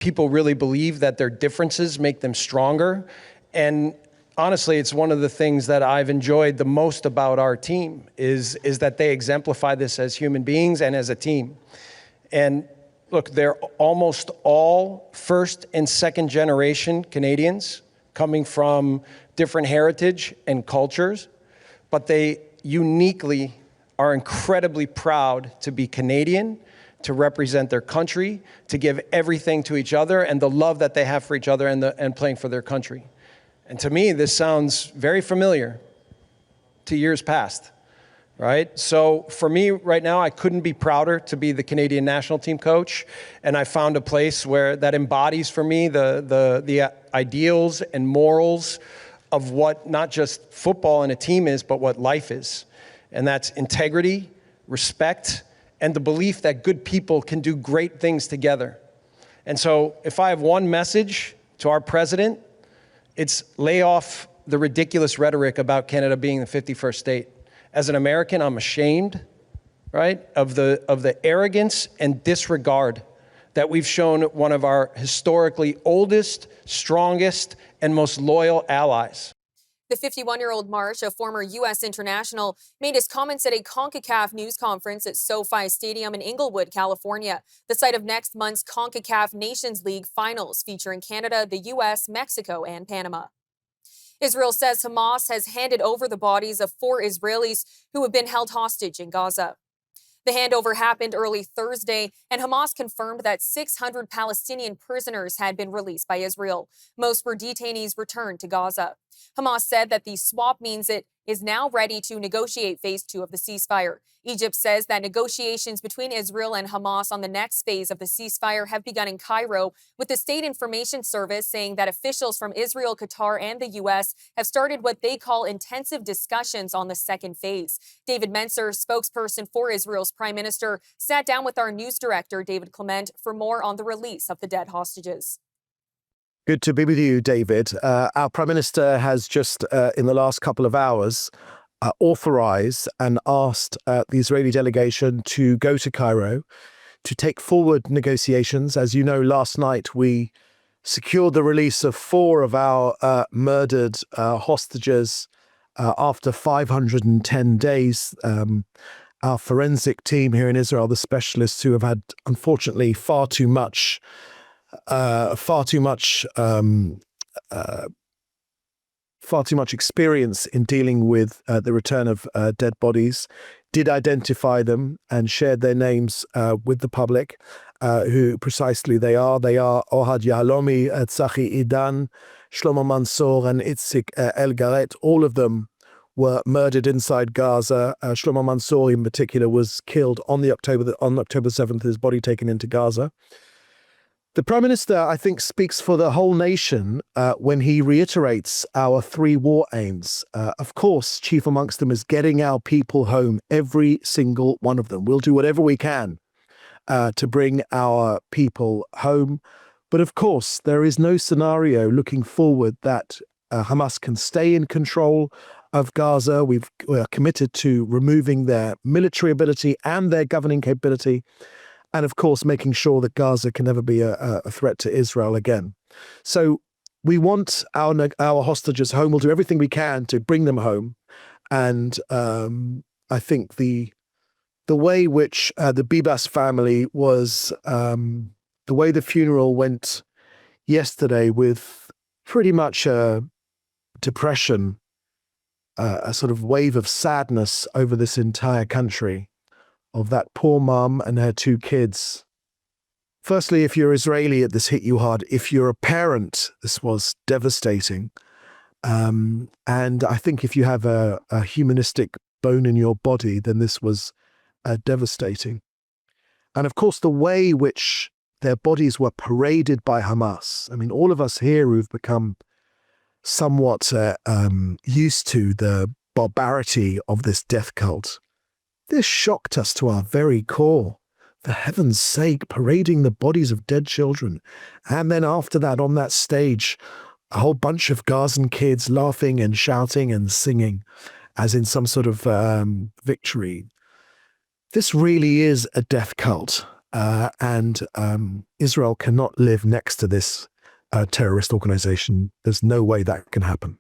people really believe that their differences make them stronger. And honestly, it's one of the things that I've enjoyed the most about our team is that they exemplify this as human beings and as a team. And look, they're almost all first and second generation Canadians coming from different heritage and cultures, but they uniquely are incredibly proud to be Canadian, to represent their country, to give everything to each other and the love that they have for each other and playing for their country. And to me, this sounds very familiar to years past, right? So for me right now, I couldn't be prouder to be the Canadian national team coach. And I found a place where that embodies for me the ideals and morals of what not just football and a team is, but what life is. And that's integrity, respect, and the belief that good people can do great things together. And so if I have one message to our president, it's lay off the ridiculous rhetoric about Canada being the 51st state. As an American, I'm ashamed, right, of the arrogance and disregard that we've shown one of our historically oldest, strongest, and most loyal allies. The 51-year-old Marsh, a former U.S. international, made his comments at a CONCACAF news conference at SoFi Stadium in Inglewood, California, the site of next month's CONCACAF Nations League finals featuring Canada, the U.S., Mexico, and Panama. Israel says Hamas has handed over the bodies of 4 Israelis who have been held hostage in Gaza. The handover happened early Thursday, and Hamas confirmed that 600 Palestinian prisoners had been released by Israel. Most were detainees returned to Gaza. Hamas said that the swap means it is now ready to negotiate phase 2 of the ceasefire. Egypt says that negotiations between Israel and Hamas on the next phase of the ceasefire have begun in Cairo, with the State Information Service saying that officials from Israel, Qatar, and the U.S. have started what they call intensive discussions on the second phase. David Mencer, spokesperson for Israel's prime minister, sat down with our news director, David Clement, for more on the release of the dead hostages. Good to be with you, David. Our Prime Minister has just, in the last couple of hours, authorized and asked the Israeli delegation to go to Cairo to take forward negotiations. As you know, last night we secured the release of 4 of our murdered hostages after 510 days. Our forensic team here in Israel, the specialists who have had, unfortunately, far too much experience in dealing with the return of dead bodies, did identify them and shared their names with the public, who precisely they are. They are Ohad Yahalomi, Tzachi Idan, Shlomo Mansour, and Itzik El Garet. All of them were murdered inside Gaza. Shlomo Mansour, in particular, was killed on October 7th, his body taken into Gaza. The Prime Minister, I think, speaks for the whole nation when he reiterates our 3 war aims. Of course, chief amongst them is getting our people home, every single one of them. We'll do whatever we can to bring our people home. But of course, there is no scenario looking forward that Hamas can stay in control of Gaza. We are committed to removing their military ability and their governing capability. And of course, making sure that Gaza can never be a threat to Israel again. So we want our hostages home. We'll do everything we can to bring them home. And I think the way which the Bibas family was, the way the funeral went yesterday, with pretty much a depression, a sort of wave of sadness over this entire country, of that poor mum and her 2 kids. Firstly, if you're Israeli, this hit you hard. If you're a parent, this was devastating. And I think if you have a humanistic bone in your body, then this was devastating. And of course, the way which their bodies were paraded by Hamas. I mean, all of us here who've become somewhat used to the barbarity of this death cult, this shocked us to our very core. For heaven's sake, parading the bodies of dead children. And then after that, on that stage, a whole bunch of Gazan kids laughing and shouting and singing as in some sort of victory. This really is a death cult. and Israel cannot live next to this terrorist organization. There's no way that can happen.